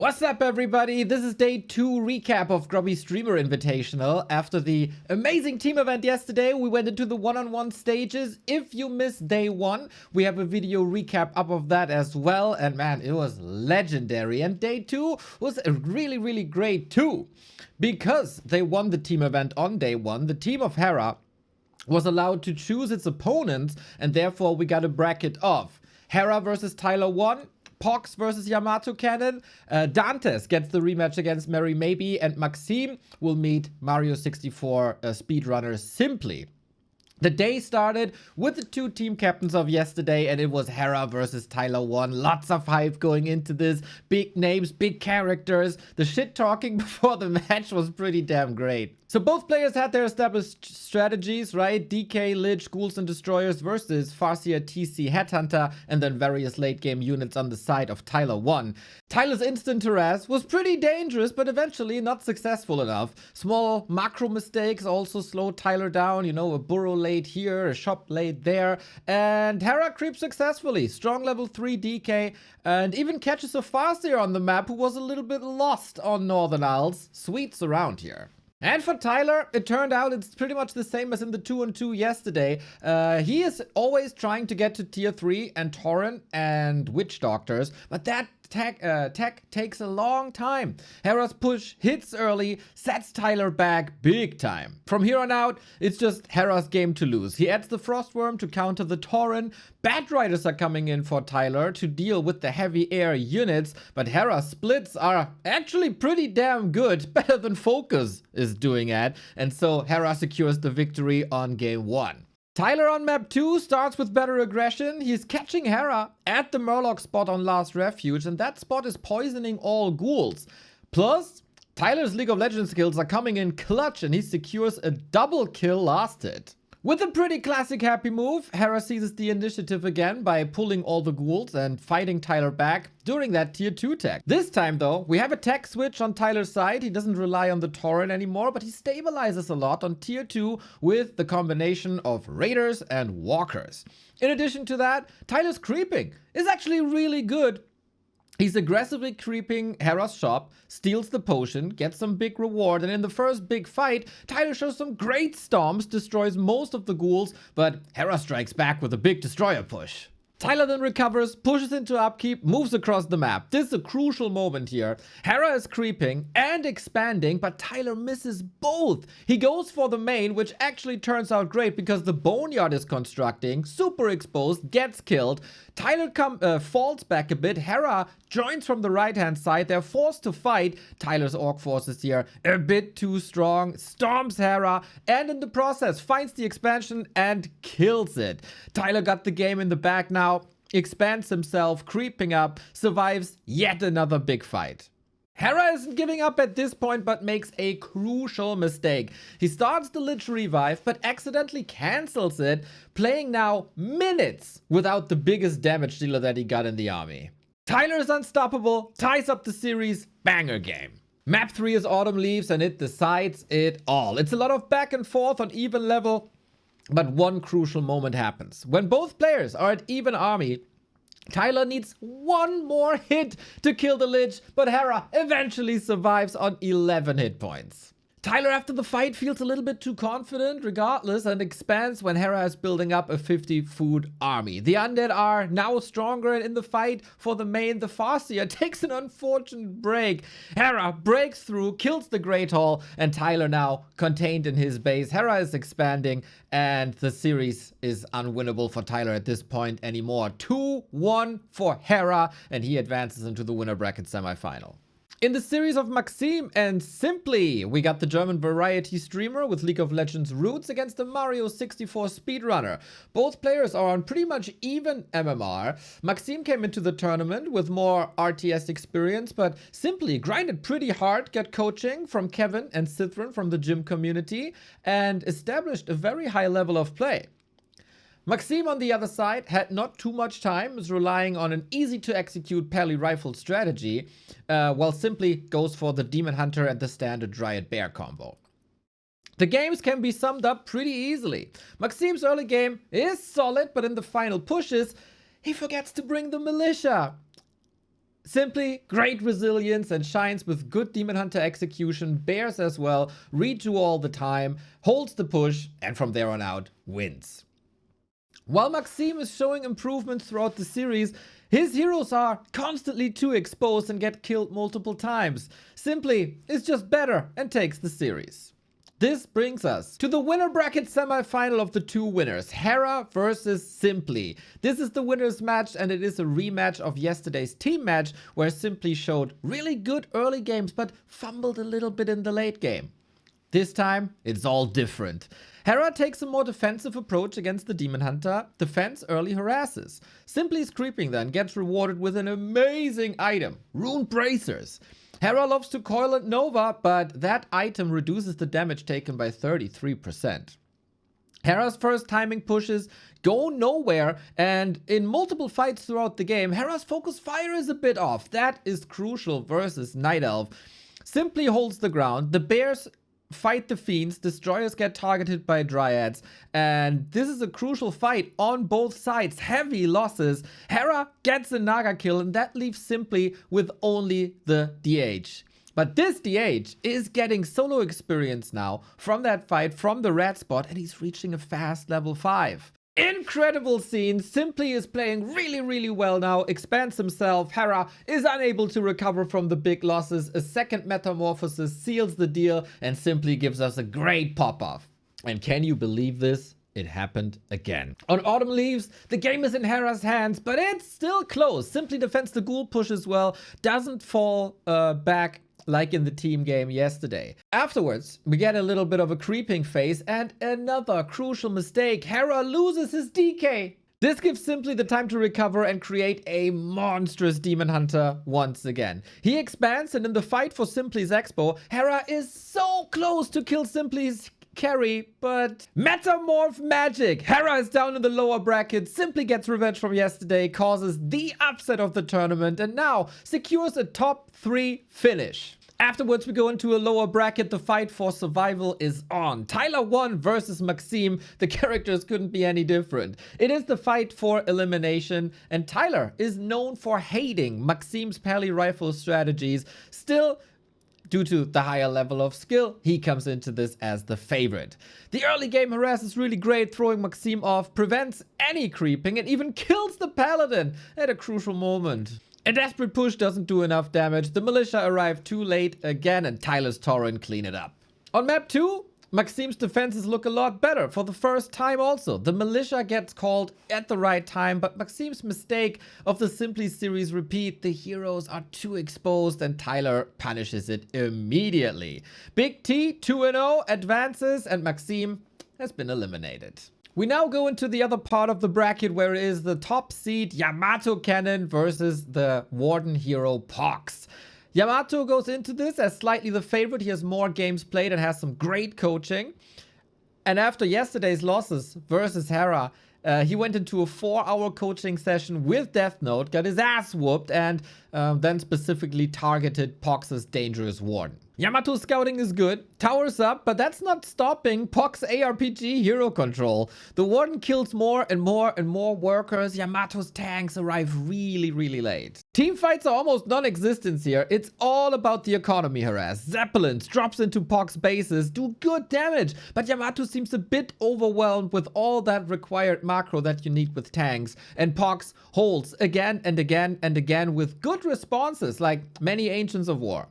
What's up, everybody? This is day 2 recap of Grubby Streamer Invitational. After the amazing team event yesterday, we went into the one-on-one stages. If you missed day 1, we have a video recap up of that as well. And man, it was legendary. And day 2 was really great too. Because they won the team event on day 1, the team of Hera was allowed to choose its opponents, and therefore we got a bracket of Hera versus Tyler 1, Pox versus Yamato Cannon, Dantes gets the rematch against Mary Maybe, and Maxim will meet Mario 64 speedrunner Simply. The day started with the 2 team captains of yesterday, and it was Hera versus Tyler 1. Lots of hype going into this. Big names, big characters. The shit talking before the match was pretty damn great. So both players had their established strategies, right? DK, Lich, Ghouls and Destroyers versus Farseer, TC, Headhunter, and then various late game units on the side of Tyler 1. Tyler's instant harass was pretty dangerous, but eventually not successful enough. Small macro mistakes also slowed Tyler down, you know, a burrow laid here, a shop laid there, and Hera creeps successfully. Strong level 3 DK, and even catches a Farseer on the map who was a little bit lost on Northern Isles. Sweets around here. And for Tyler, it turned out it's pretty much the same as in the 2-on-2 yesterday. He is always trying to get to tier 3 and Tauren and Witch Doctors, but that tech takes a long time. Hera's push hits early, sets Tyler back big time. From here on out, it's just Hera's game to lose. He adds the Frostworm to counter the Tauren. Bat Riders are coming in for Tyler to deal with the heavy air units, but Hera's splits are actually pretty damn good, better than Focus is doing at, and so Hera secures the victory on game 1. Tyler on map 2 starts with better aggression. He's catching Hera at the Murloc spot on Last Refuge, and that spot is poisoning all ghouls. Plus, Tyler's League of Legends skills are coming in clutch, and he secures a double kill last hit. With a pretty classic happy move, Hera seizes the initiative again by pulling all the ghouls and fighting Tyler back during that tier 2 tech. This time though, we have a tech switch on Tyler's side. He doesn't rely on the Tauren anymore, but he stabilizes a lot on tier 2 with the combination of Raiders and Walkers. In addition to that, Tyler's creeping is actually really good. He's aggressively creeping Hera's shop, steals the potion, gets some big reward, and in the first big fight, Tyler shows some great stomps, destroys most of the ghouls, but Hera strikes back with a big destroyer push. Tyler then recovers, pushes into upkeep, moves across the map. This is a crucial moment here. Hera is creeping and expanding, but Tyler misses both. He goes for the main, which actually turns out great because the Boneyard is constructing, super exposed, gets killed. Tyler falls back a bit. Hera joins from the right-hand side. They're forced to fight. Tyler's Orc forces here a bit too strong, stomps Hera, and in the process finds the expansion and kills it. Tyler got the game in the bag now, expands himself, creeping up, survives yet another big fight. Hera isn't giving up at this point, but makes a crucial mistake. He starts the Lich revive, but accidentally cancels it, playing now minutes without the biggest damage dealer that he got in the army. Tyler is unstoppable, ties up the series, banger game. Map 3 is Autumn Leaves, and it decides it all. It's a lot of back and forth on even level, but one crucial moment happens. When both players are at even army, Tyler needs one more hit to kill the Lich, but Hera eventually survives on 11 hit points. Tyler after the fight feels a little bit too confident regardless and expands when Hera is building up a 50 food army. The undead are now stronger, and in the fight for the main, the Farseer takes an unfortunate break. Hera breaks through, kills the Great Hall, and Tyler now contained in his base. Hera is expanding, and the series is unwinnable for Tyler at this point anymore. 2-1 for Hera, and he advances into the winner bracket semifinal. In the series of Maxim and Simply, we got the German variety streamer with League of Legends roots against the Mario 64 speedrunner. Both players are on pretty much even MMR. Maxim came into the tournament with more RTS experience, but Simply grinded pretty hard, got coaching from Kevin and Cithran from the gym community, and established a very high level of play. Maxim, on the other side, had not too much time, is relying on an easy-to-execute Pally Rifle strategy, while Simply goes for the Demon Hunter and the standard Dryad Bear combo. The games can be summed up pretty easily. Maxim's early game is solid, but in the final pushes, he forgets to bring the militia. Simply great resilience and shines with good Demon Hunter execution, bears as well, redo all the time, holds the push, and from there on out, wins. While Maxim is showing improvements throughout the series, his heroes are constantly too exposed and get killed multiple times. Simply is just better and takes the series. This brings us to the winner bracket semi-final of the two winners, Hera versus Simply. This is the winner's match and it is a rematch of yesterday's team match where Simply showed really good early games but fumbled a little bit in the late game. This time, it's all different. Hera takes a more defensive approach against the Demon Hunter. Defense early harasses. Simply's creeping then gets rewarded with an amazing item, Rune Bracers. Hera loves to coil and Nova, but that item reduces the damage taken by 33%. Hera's first timing pushes go nowhere, and in multiple fights throughout the game, Hera's focus fire is a bit off. That is crucial versus Night Elf. Simply holds the ground. The bears fight the fiends, destroyers get targeted by dryads, and this is a crucial fight on both sides. Heavy losses. Hera gets a Naga kill, and that leaves Simply with only the DH. But this DH is getting solo experience now from that fight, from the red spot, and he's reaching a fast level 5. Incredible scene. Simply is playing really well now, expands himself. Hera is unable to recover from the big losses. A second metamorphosis seals the deal and Simply gives us a great pop-off. And can you believe this? It happened again. On Autumn Leaves, the game is in Hera's hands, but it's still close. Simply defends the ghoul push as well, doesn't fall back like in the team game yesterday. Afterwards, we get a little bit of a creeping phase and another crucial mistake. Hera loses his DK. This gives Simply the time to recover and create a monstrous Demon Hunter once again. He expands, and in the fight for Simply's Expo, Hera is so close to kill Simply's carry, but Metamorph magic! Hera is down in the lower bracket, Simply gets revenge from yesterday, causes the upset of the tournament, and now secures a top 3 finish. Afterwards, we go into a lower bracket. The fight for survival is on. Tyler won versus Maxim. The characters couldn't be any different. It is the fight for elimination, and Tyler is known for hating Maxim's Pally Rifle strategies. Still, due to the higher level of skill, he comes into this as the favorite. The early game harass is really great, throwing Maxim off, prevents any creeping, and even kills the paladin at a crucial moment. A desperate push doesn't do enough damage. The militia arrive too late again, and Tyler's Tauren clean it up. On map 2, Maxim's defenses look a lot better for the first time also. The militia gets called at the right time, but Maxim's mistake of the Simply series repeat. The heroes are too exposed and Tyler punishes it immediately. Big T 2-0 advances and Maxim has been eliminated. We now go into the other part of the bracket where it is the top seed Yamato Cannon versus the Warden hero Pox. Yamato goes into this as slightly the favorite. He has more games played and has some great coaching. And after yesterday's losses versus Hera, he went into a 4-hour coaching session with Death Note, got his ass whooped, and then specifically targeted Pox's dangerous Warden. Yamato's scouting is good, towers up, but that's not stopping Pox's ARPG hero control. The Warden kills more and more workers. Yamato's tanks arrive really late. Team fights are almost non-existent here. It's all about the economy harass. Zeppelins drops into Pox's bases, do good damage, but Yamato seems a bit overwhelmed with all that required macro that you need with tanks, and Pox holds again and again with good responses like many Ancients of War.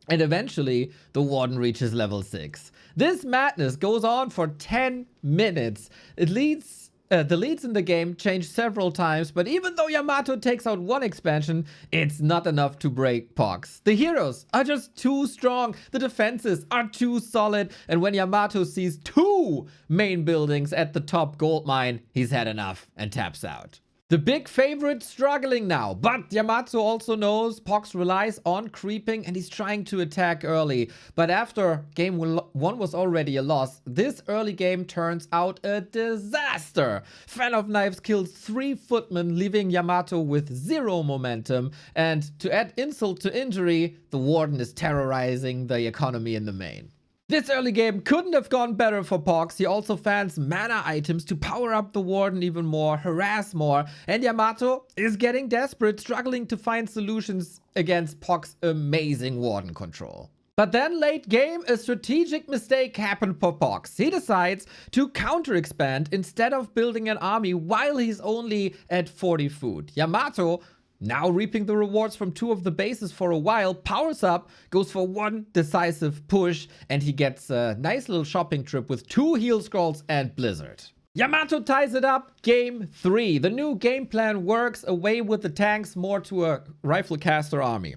And eventually, the Warden reaches level 6. This madness goes on for 10 minutes. The leads in the game change several times, but even though Yamato takes out one expansion, it's not enough to break Pox. The heroes are just too strong, the defenses are too solid, and when Yamato sees 2 main buildings at the top gold mine, he's had enough and taps out. The big favorite struggling now, but Yamato also knows Pox relies on creeping and he's trying to attack early. But after game 1 was already a loss, this early game turns out a disaster. Fan of Knives kills 3 footmen, leaving Yamato with 0 momentum. And to add insult to injury, the Warden is terrorizing the economy in the main. This early game couldn't have gone better for Pox. He also fans mana items to power up the Warden even more, harass more, and Yamato is getting desperate, struggling to find solutions against Pox's amazing Warden control. But then late game, a strategic mistake happened for Pox. He decides to counter-expand instead of building an army while he's only at 40 food. Yamato, now reaping the rewards from 2 of the bases for a while, powers up, goes for 1 decisive push, and he gets a nice little shopping trip with 2 heal scrolls and Blizzard. Yamato ties it up, game 3. The new game plan works, away with the tanks, more to a rifle caster army.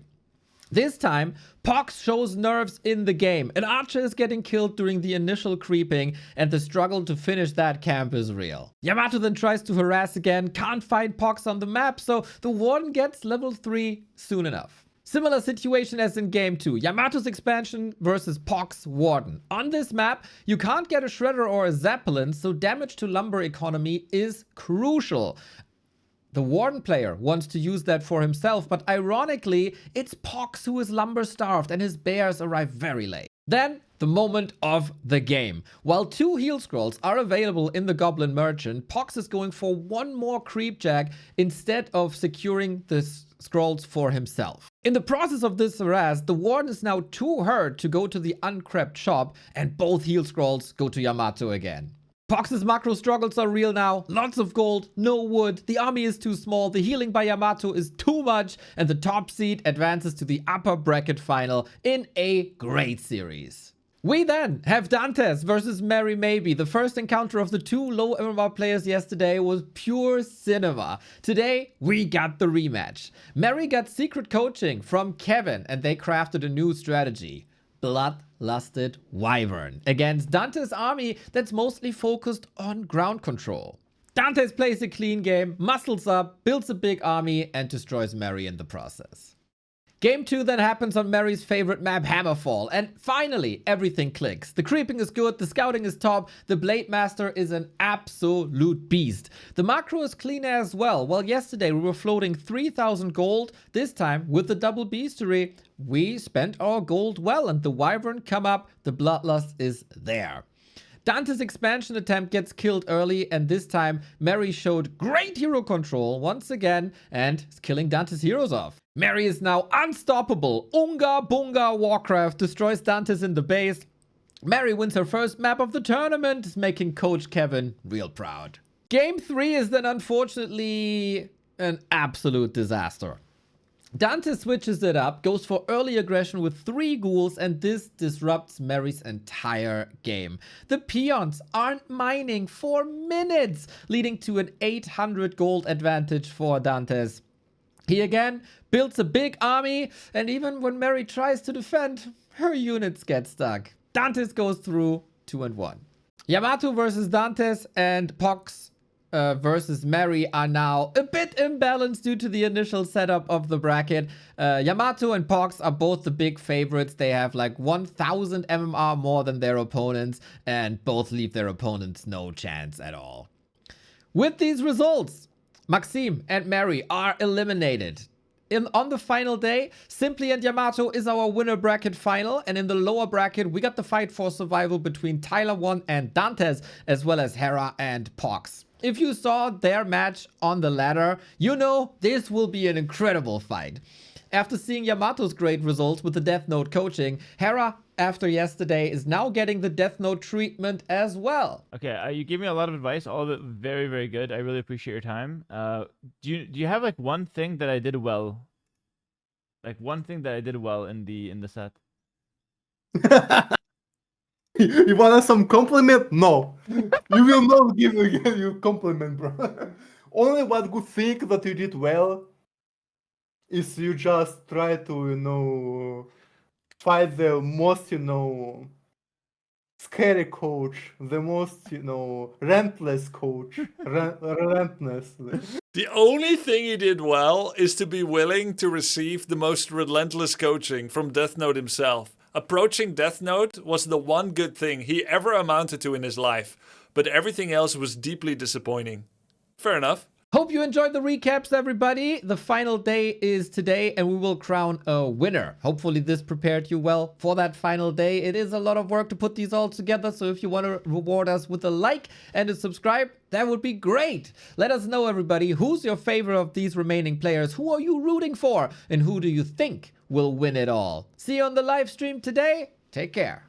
This time, Pox shows nerves in the game. An archer is getting killed during the initial creeping, and the struggle to finish that camp is real. Yamato then tries to harass again, can't find Pox on the map, so the Warden gets level 3 soon enough. Similar situation as in game 2, Yamato's expansion versus Pox Warden. On this map, you can't get a Shredder or a Zeppelin, so damage to lumber economy is crucial. The Warden player wants to use that for himself, but ironically, it's Pox who is lumber starved and his bears arrive very late. Then, the moment of the game. While 2 heal scrolls are available in the Goblin Merchant, Pox is going for 1 more creep jack instead of securing the scrolls for himself. In the process of this harass, the Warden is now too hurt to go to the uncrept shop, and both heal scrolls go to Yamato again. Pox's macro struggles are real now, lots of gold, no wood, the army is too small, the healing by Yamato is too much, and the top seed advances to the upper bracket final in a great series. We then have Dantes versus Mary Maybe. The first encounter of the 2 low MMR players yesterday was pure cinema. Today, we got the rematch. Mary got secret coaching from Kevin, and they crafted a new strategy. Bloodlusted Wyvern against Dantes' army that's mostly focused on ground control. Dantes plays a clean game, muscles up, builds a big army, and destroys Mary in the process. Game 2 then happens on Mary's favorite map, Hammerfall, and finally everything clicks. The creeping is good, the scouting is top, the Blade Master is an absolute beast. The macro is clean as well. While yesterday we were floating 3,000 gold, this time with the double beastery, we spent our gold well, and the Wyvern come up, the Bloodlust is there. Dante's expansion attempt gets killed early, and this time Mary showed great hero control once again and is killing Dante's heroes off. Mary is now unstoppable. Unga Bunga Warcraft destroys Dantes in the base. Mary wins her first map of the tournament, making Coach Kevin real proud. Game 3 is then unfortunately an absolute disaster. Dante switches it up, goes for early aggression with 3 ghouls, and this disrupts Mary's entire game. The peons aren't mining for minutes, leading to an 800 gold advantage for Dantes. He again builds a big army, and even when Mary tries to defend, her units get stuck. Dantes goes through 2-1. Yamato versus Dantes and Pox versus Mary are now a bit imbalanced due to the initial setup of the bracket. Yamato and Pox are both the big favorites. They have like 1,000 MMR more than their opponents, and both leave their opponents no chance at all. With these results, Maxim and Mary are eliminated. On the final day, Simply and Yamato is our winner bracket final, and in the lower bracket, we got the fight for survival between Tyler 1 and Dantes, as well as Hera and Pox. If you saw their match on the ladder, you know this will be an incredible fight. After seeing Yamato's great results with the Death Note coaching, Hera, after yesterday, is now getting the Death Note treatment as well. Okay, you gave me a lot of advice, all of it very, very good. I really appreciate your time. Do you have like one thing that I did well? Like one thing that I did well in the set? You want some compliment? No. You will not give you compliment, bro. Only one good thing that you did well is you just try to, fight the most, scary coach, the most, relentless coach. Relentless. The only thing he did well is to be willing to receive the most relentless coaching from Death Note himself. Approaching Death Note was the one good thing he ever amounted to in his life, but everything else was deeply disappointing. Fair enough. Hope you enjoyed the recaps, everybody. The final day is today, and we will crown a winner. Hopefully this prepared you well for that final day. It is a lot of work to put these all together, so if you want to reward us with a like and a subscribe, that would be great. Let us know, everybody, who's your favorite of these remaining players? Who are you rooting for? And who do you think will win it all? See you on the live stream today. Take care.